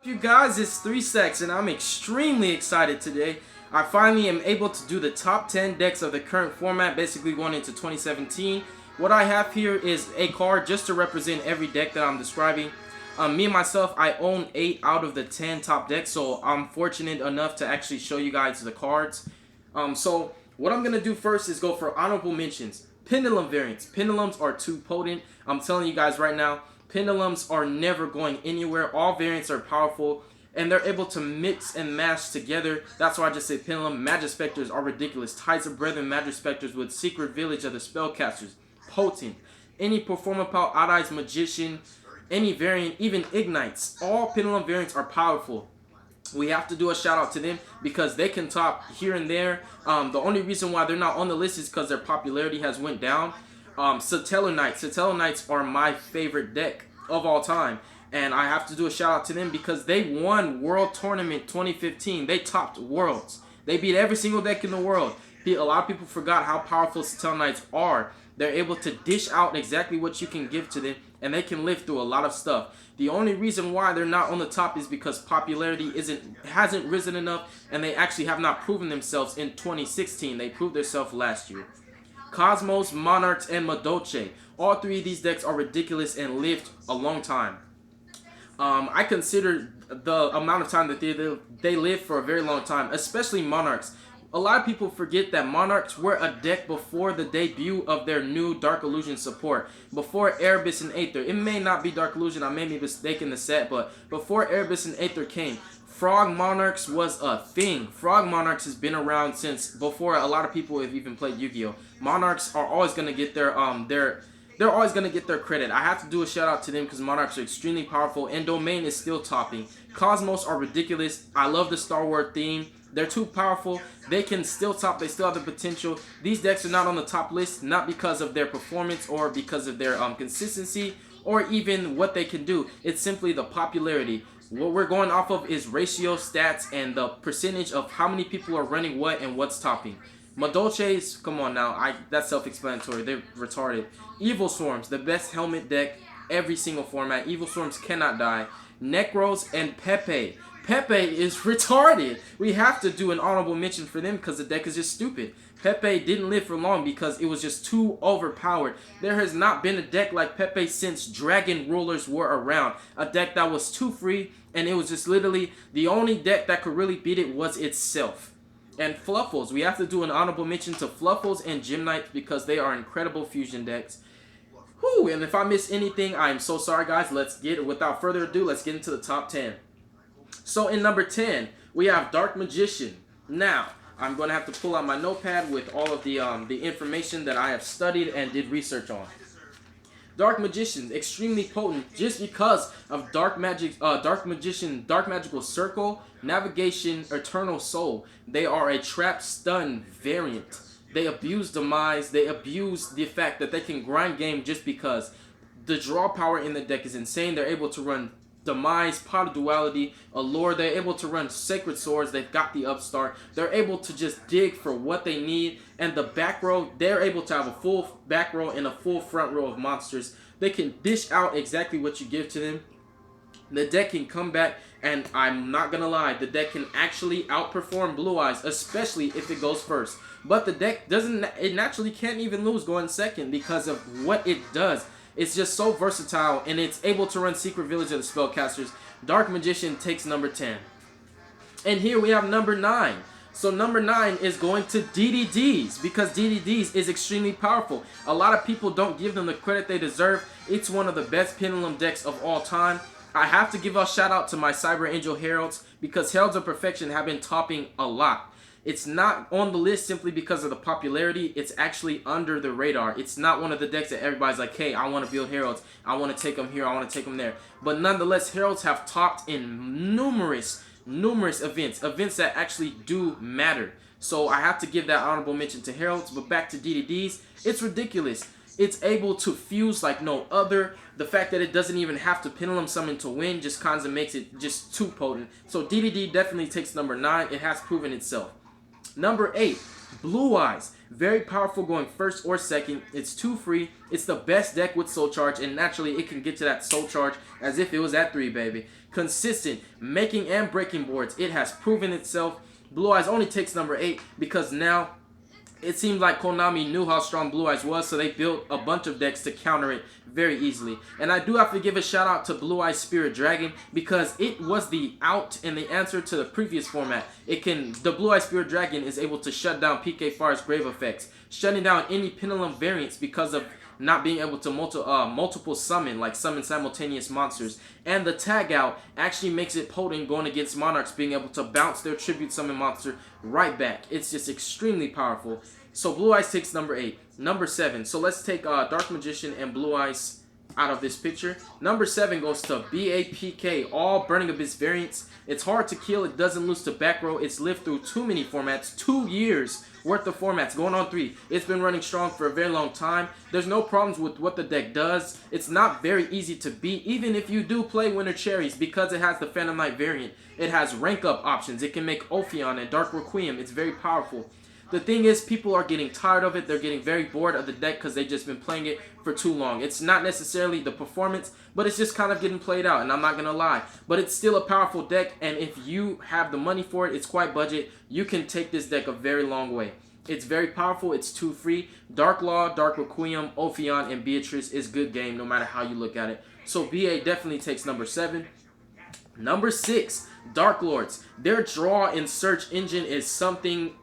You guys, it's 3 Stacks and I'm extremely excited today. I finally am able to do the top 10 decks of the current format, basically going into 2017. What I have here is a card just to represent every deck that I'm describing. Me and myself, I own 8 out of the 10 top decks, so I'm fortunate enough to actually show you guys the cards. So what I'm going to do first is go for honorable mentions. Pendulum variants. Pendulums are too potent. I'm telling you guys right now, pendulums are never going anywhere. All variants are powerful, and they're able to mix and mash together. That's why I just say pendulum. Magic Specters are ridiculous. Tides of Brethren Magic Specters with Secret Village of the Spellcasters. Potent. Any Performer Power, Odd-Eyes Magician, any variant, even Ignites. All pendulum variants are powerful. We have to do a shout out to them because they can top here and there. The only reason why they're not on the list is because their popularity has went down. Satellar Knights are my favorite deck of all time, and I have to do a shout out to them because they won World Tournament 2015. They topped Worlds. They beat every single deck in the world. A lot of people forgot how powerful Satellar Knights are. They're able to dish out exactly what you can give to them, and they can live through a lot of stuff. The only reason why they're not on the top is because popularity hasn't risen enough, and they actually have not proven themselves in 2016. They proved themselves last year. Cosmos, Monarchs, and Madoche. All three of these decks are ridiculous and lived a long time. I consider the amount of time that they lived for a very long time, especially Monarchs. A lot of people forget that Monarchs were a deck before the debut of their new Dark Illusion support. Before Erebus and Aether. It may not be Dark Illusion, I may be mistaken the set, but before Erebus and Aether came, Frog Monarchs was a thing. Frog Monarchs has been around since before a lot of people have even played Yu-Gi-Oh. Monarchs are always gonna get they're always gonna get their credit. I have to do a shout out to them because Monarchs are extremely powerful, and Domain is still topping. Cosmos are ridiculous. I love the Star Wars theme. They're too powerful. They can still top. They still have the potential. These decks are not on the top list, not because of their performance or because of their consistency or even what they can do. It's simply the popularity. What we're going off of is ratio, stats, and the percentage of how many people are running what and what's topping. Madoches, come on now, that's self-explanatory. They're retarded. Evil Swarms, the best helmet deck, every single format. Evil Swarms cannot die. Necros and Pepe. Pepe is retarded. We have to do an honorable mention for them because the deck is just stupid. Pepe didn't live for long because it was just too overpowered. There has not been a deck like Pepe since Dragon Rulers were around. A deck that was too free, and it was just literally the only deck that could really beat it was itself. And Fluffles, we have to do an honorable mention to Fluffles and Gem Knights because they are incredible fusion decks. Whew, and if I miss anything, I am so sorry, guys. Without further ado, let's get into the top 10. So in number 10, we have Dark Magician. Now, I'm going to have to pull out my notepad with all of the information that I have studied and did research on. Dark Magician, extremely potent just because of Dark Magician, Dark Magical Circle, Navigation, Eternal Soul. They are a trap stun variant. They abuse Demise. They abuse the fact that they can grind game just because the draw power in the deck is insane. They're able to run Demise, Pot of Duality, Allure. They're able to run Sacred Swords. They've got the upstart. They're able to just dig for what they need. And the back row, they're able to have a full back row and a full front row of monsters. They can dish out exactly what you give to them. The deck can come back, and I'm not gonna lie, the deck can actually outperform Blue Eyes, especially if it goes first. But the deck it naturally can't even lose going second because of what it does. It's just so versatile, and it's able to run Secret Village of the Spellcasters. Dark Magician takes number 10. And here we have number 9. So number 9 is going to DDDs because DDDs is extremely powerful. A lot of people don't give them the credit they deserve. It's one of the best pendulum decks of all time. I have to give a shout out to my Cyber Angel Heralds because Heralds of Perfection have been topping a lot. It's not on the list simply because of the popularity. It's actually under the radar. It's not one of the decks that everybody's like, hey, I want to build Heralds. I want to take them here. I want to take them there. But nonetheless, Heralds have topped in numerous events. Events that actually do matter. So I have to give that honorable mention to Heralds. But back to DDDs, it's ridiculous. It's able to fuse like no other. The fact that it doesn't even have to pendulum summon to win just kind of makes it just too potent. So DDD definitely takes number 9. It has proven itself. Number 8, Blue Eyes. Very powerful going first or second. It's too free. It's the best deck with Soul Charge, and naturally it can get to that Soul Charge as if it was at 3, baby. consistent, making and breaking boards. It has proven itself. Blue Eyes only takes number 8 because now it seemed like Konami knew how strong Blue Eyes was, so they built a bunch of decks to counter it very easily. And I do have to give a shout out to Blue Eyes Spirit Dragon because it was the out and the answer to the previous format. The Blue Eyes Spirit Dragon is able to shut down PK Fire's Grave effects, shutting down any Pendulum variants because of not being able to multiple summon, like summon simultaneous monsters. And the tag out actually makes it potent going against Monarchs, being able to bounce their tribute summon monster right back. It's just extremely powerful. So Blue Eyes takes number 8. Number 7. So let's take Dark Magician and Blue Eyes out of this picture. Number 7 goes to BAPK, all Burning Abyss variants. It's hard to kill, it doesn't lose to back row, it's lived through too many formats, 2 years worth of formats, going on 3. It's been running strong for a very long time. There's no problems with what the deck does. It's not very easy to beat, even if you do play Winter Cherries, because it has the Phantom Knight variant. It has rank up options. It can make Ophion and Dark Requiem. It's very powerful. The thing is, people are getting tired of it. They're getting very bored of the deck because they've just been playing it for too long. It's not necessarily the performance, but it's just kind of getting played out, and I'm not going to lie. But it's still a powerful deck, and if you have the money for it, it's quite budget. You can take this deck a very long way. It's very powerful. It's 2 free. Dark Law, Dark Requiem, Ophion, and Beatrice is good game no matter how you look at it. So BA definitely takes number 7. Number 6, Dark Lords. Their draw and search engine is something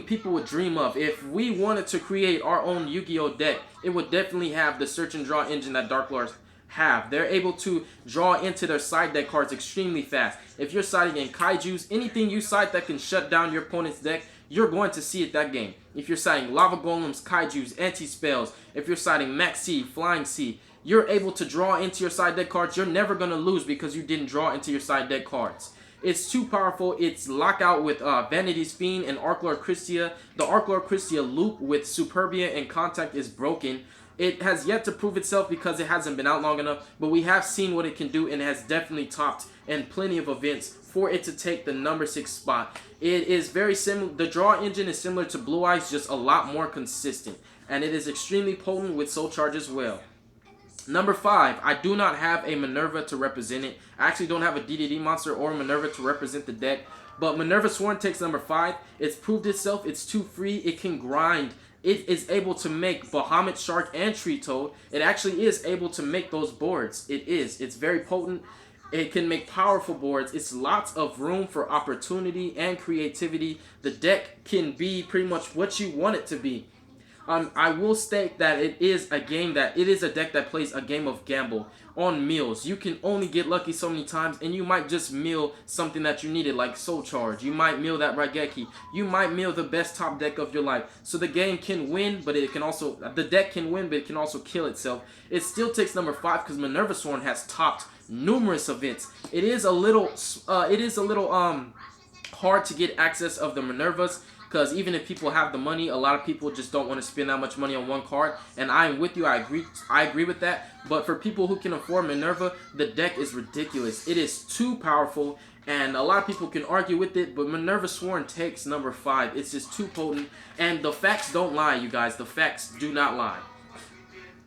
people would dream of. If we wanted to create our own Yu-Gi-Oh deck, it would definitely have the search and draw engine that Dark Lords have. They're able to draw into their side deck cards extremely fast. If you're siding in Kaijus, anything you side that can shut down your opponent's deck, you're going to see it that game. If you're siding Lava Golems, Kaijus, Anti-Spells, if you're siding Max Seed, Flying Seed, you're able to draw into your side deck cards. You're never going to lose because you didn't draw into your side deck cards. It's too powerful. It's lockout with Vanity's Fiend and Archlord Christia. The Archlord Christia loop with Superbia and Contact is broken. It has yet to prove itself because it hasn't been out long enough, but we have seen what it can do, and it has definitely topped in plenty of events for it to take the number 6 spot. It is very similar. The draw engine is similar to Blue Eyes, just a lot more consistent, and it is extremely potent with Soul Charge as well. Number 5, I do not have a Minerva to represent it. I actually don't have a DDD monster or Minerva to represent the deck. But Minerva Sworn takes number 5. It's proved itself. It's 2 free. It can grind. It is able to make Bahamut Shark and Tree Toad. It actually is able to make those boards. It is. It's very potent. It can make powerful boards. It's lots of room for opportunity and creativity. The deck can be pretty much what you want it to be. I will state that it is a deck that plays a game of gamble on mills. You can only get lucky so many times, and you might just mill something that you needed, like Soul Charge. You might mill that Raigeki. You might mill the best top deck of your life. So the game can win, but the deck can win, but it can also kill itself. It still takes number 5 because Minerva Sworn has topped numerous events. It is a little hard to get access of the Minervas, because even if people have the money, a lot of people just don't want to spend that much money on one card. And I am with you. I agree with that. But for people who can afford Minerva, the deck is ridiculous. It is too powerful, and a lot of people can argue with it. But Minerva Sworn takes number 5. It's just too potent, and the facts don't lie, you guys. The facts do not lie.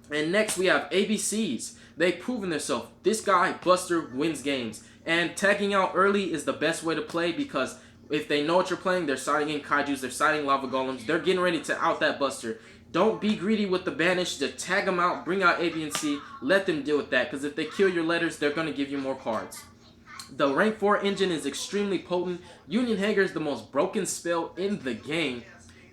And next we have ABCs. They've proven themselves. This guy, Buster, wins games. And tagging out early is the best way to play, because if they know what you're playing, they're siding in Kaijus, they're siding Lava Golems, they're getting ready to out that Buster. Don't be greedy with the banish. Just tag them out, bring out A, B, and C, let them deal with that, because if they kill your letters, they're going to give you more cards. The rank 4 engine is extremely potent. Union Hanger is the most broken spell in the game.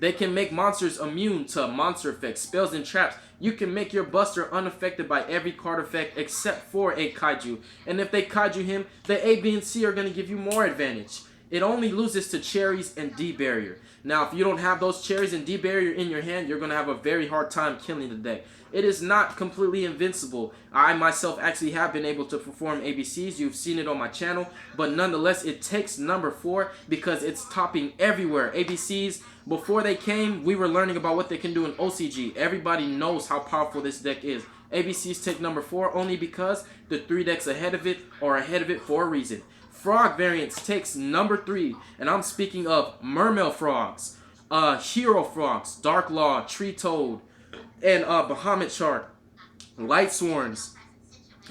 They can make monsters immune to monster effects, spells, and traps. You can make your Buster unaffected by every card effect except for a Kaiju. And if they Kaiju him, the A, B, and C are going to give you more advantage. It only loses to Cherries and D-Barrier. Now, if you don't have those Cherries and D-Barrier in your hand, you're going to have a very hard time killing the deck. It is not completely invincible. I myself actually have been able to perform ABCs. You've seen it on my channel. But nonetheless, it takes number 4 because it's topping everywhere. ABCs, before they came, we were learning about what they can do in OCG. Everybody knows how powerful this deck is. ABCs take number 4 only because the 3 decks ahead of it are ahead of it for a reason. Frog variants takes number 3, and I'm speaking of Mermail Frogs, Hero Frogs, Dark Law, Tree Toad, and Bahamut Shark, Light Swarms,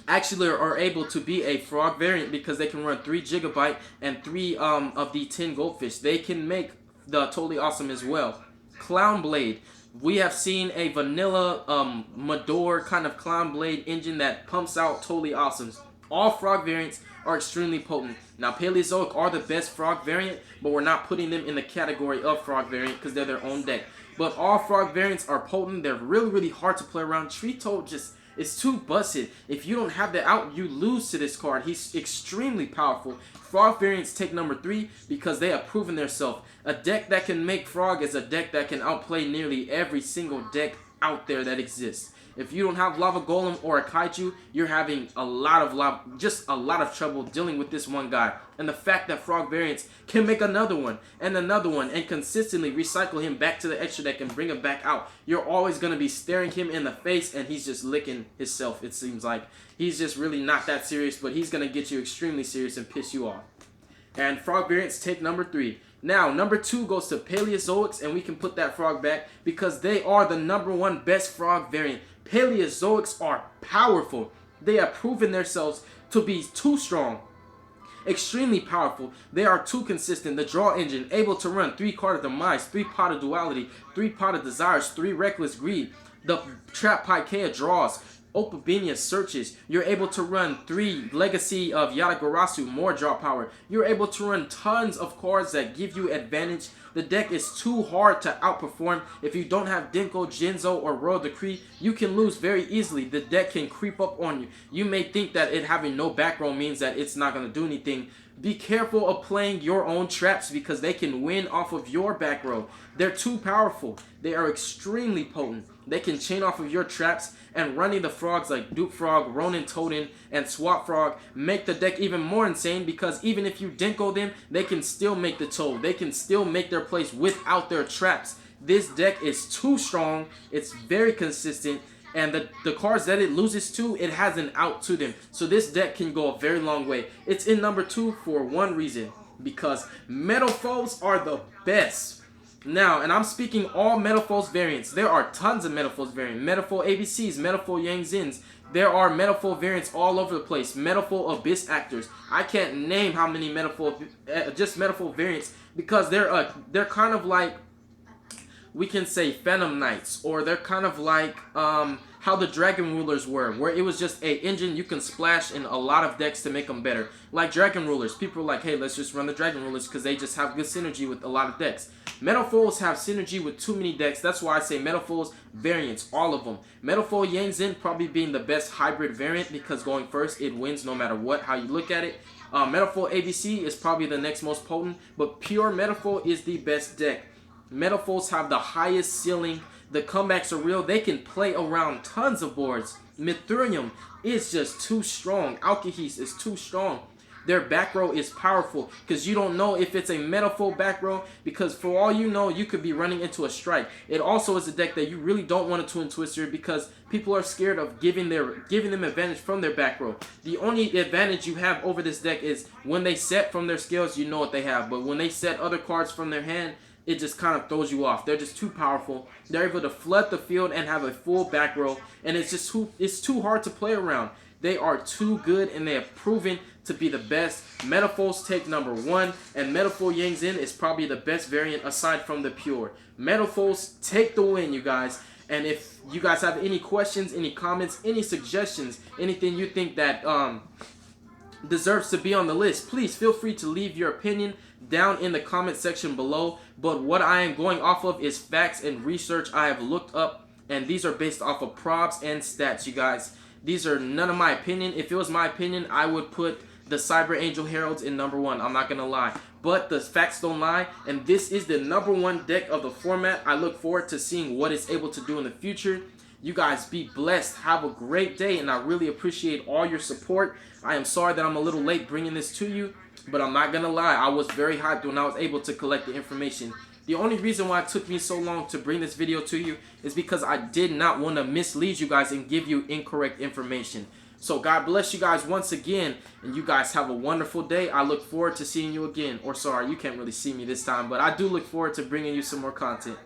actually are able to be a frog variant because they can run 3 gigabyte and 3 of the 10 goldfish. They can make the totally awesome as well. Clown Blade. We have seen a vanilla Mador kind of Clown Blade engine that pumps out totally awesome. All frog variants are extremely potent. Now Paleozoic are the best frog variant, but we're not putting them in the category of frog variant because they're their own deck. But all frog variants are potent. They're really hard to play around. Tree Toad just is too busted. If you don't have that out, you lose to this card. He's extremely powerful. Frog variants take number 3 because they have proven themselves. A deck that can make frog is a deck that can outplay nearly every single deck out there that exists. If you don't have Lava Golem or a Kaiju, you're having a lot of trouble dealing with this one guy. And the fact that frog variants can make another one and consistently recycle him back to the extra deck and bring him back out, you're always going to be staring him in the face and he's just licking himself, it seems like. He's just really not that serious, but he's going to get you extremely serious and piss you off. And frog variants take number 3. Now, number 2 goes to Paleozoics, and we can put that frog back because they are the number 1 best frog variant. Paleozoics are powerful. They have proven themselves to be too strong. Extremely powerful. They are too consistent. The draw engine, able to run 3 Card of Demise, 3 Pot of Duality, 3 Pot of Desires, 3 Reckless Greed. The Trap Pikaia draws. Opabenia searches. You're able to run 3 Legacy of Yatagarasu, more draw power. You're able to run tons of cards that give you advantage. The deck is too hard to outperform. If you don't have Denko, Jinzo, or Royal Decree, you can lose very easily. The deck can creep up on you. You may think that it having no back row means that it's not going to do anything. Be careful of playing your own traps because they can win off of your back row. They're too powerful. They are extremely potent. They can chain off of your traps, and running the frogs like Duke Frog, Ronin Totem, and Swap Frog make the deck even more insane because even if you Denko them, they can still make the Toad. They can still make their plays without their traps. This deck is too strong. It's very consistent. And the cards that it loses to, it has an out to them. So this deck can go a very long way. It's in number 2 for one reason. Because Metal Foes are the best. Now, and I'm speaking all Metal Foes variants. There are tons of Metal Foes variants. Metal Foe ABCs, Metal Foe Yang Zins. There are Metal Foe variants all over the place. Metal Foe Abyss Actors. I can't name how many Metal Foe, just Metal Foe variants. Because they're kind of like, we can say Phantom Knights, or they're kind of like how the Dragon Rulers were, where it was just a engine you can splash in a lot of decks to make them better. Like Dragon Rulers, people are like, hey, let's just run the Dragon Rulers because they just have good synergy with a lot of decks. Metal Foes have synergy with too many decks. That's why I say Metal Foes variants, all of them. Metal Foe Yang Zin probably being the best hybrid variant because going first, it wins no matter what, how you look at it. Metal Foe ABC is probably the next most potent, but pure Metal Foe is the best deck. Metal Foes have the highest ceiling. The comebacks are real. They can play around tons of boards. Mithurium is just too strong. Alkahest is too strong. Their back row is powerful because you don't know if it's a Metal Foe back row because for all you know, you could be running into a strike. It also is a deck that you really don't want to Twin Twister because people are scared of giving them advantage from their back row. The only advantage you have over this deck is when they set from their scales, you know what they have. But when they set other cards from their hand, it just kind of throws you off. They're just too powerful. They're able to flood the field and have a full back row, and it's too hard to play around. They are too good, and they have proven to be the best. Metal Foes take number 1, and Metal Foe Yang Zin is probably the best variant aside from the pure. Metal Foes take the win, you guys. And if you guys have any questions, any comments, any suggestions, anything you think that deserves to be on the list, please feel free to leave your opinion down in the comment section below. But what I am going off of is facts and research I have looked up, and these are based off of probs and stats, you guys. These are none of my opinion. If it was my opinion, I would put the Cyber Angel Heralds in number 1. I'm not gonna lie, but the facts don't lie, and this is the number 1 deck of the format. I look forward to seeing what it's able to do in the future. You guys be blessed. Have a great day, and I really appreciate all your support. I am sorry that I'm a little late bringing this to you, but I'm not gonna lie, I was very hyped when I was able to collect the information. The only reason why it took me so long to bring this video to you is because I did not want to mislead you guys and give you incorrect information. So God bless you guys once again, and you guys have a wonderful day. I look forward to seeing you again. Or sorry, you can't really see me this time, but I do look forward to bringing you some more content.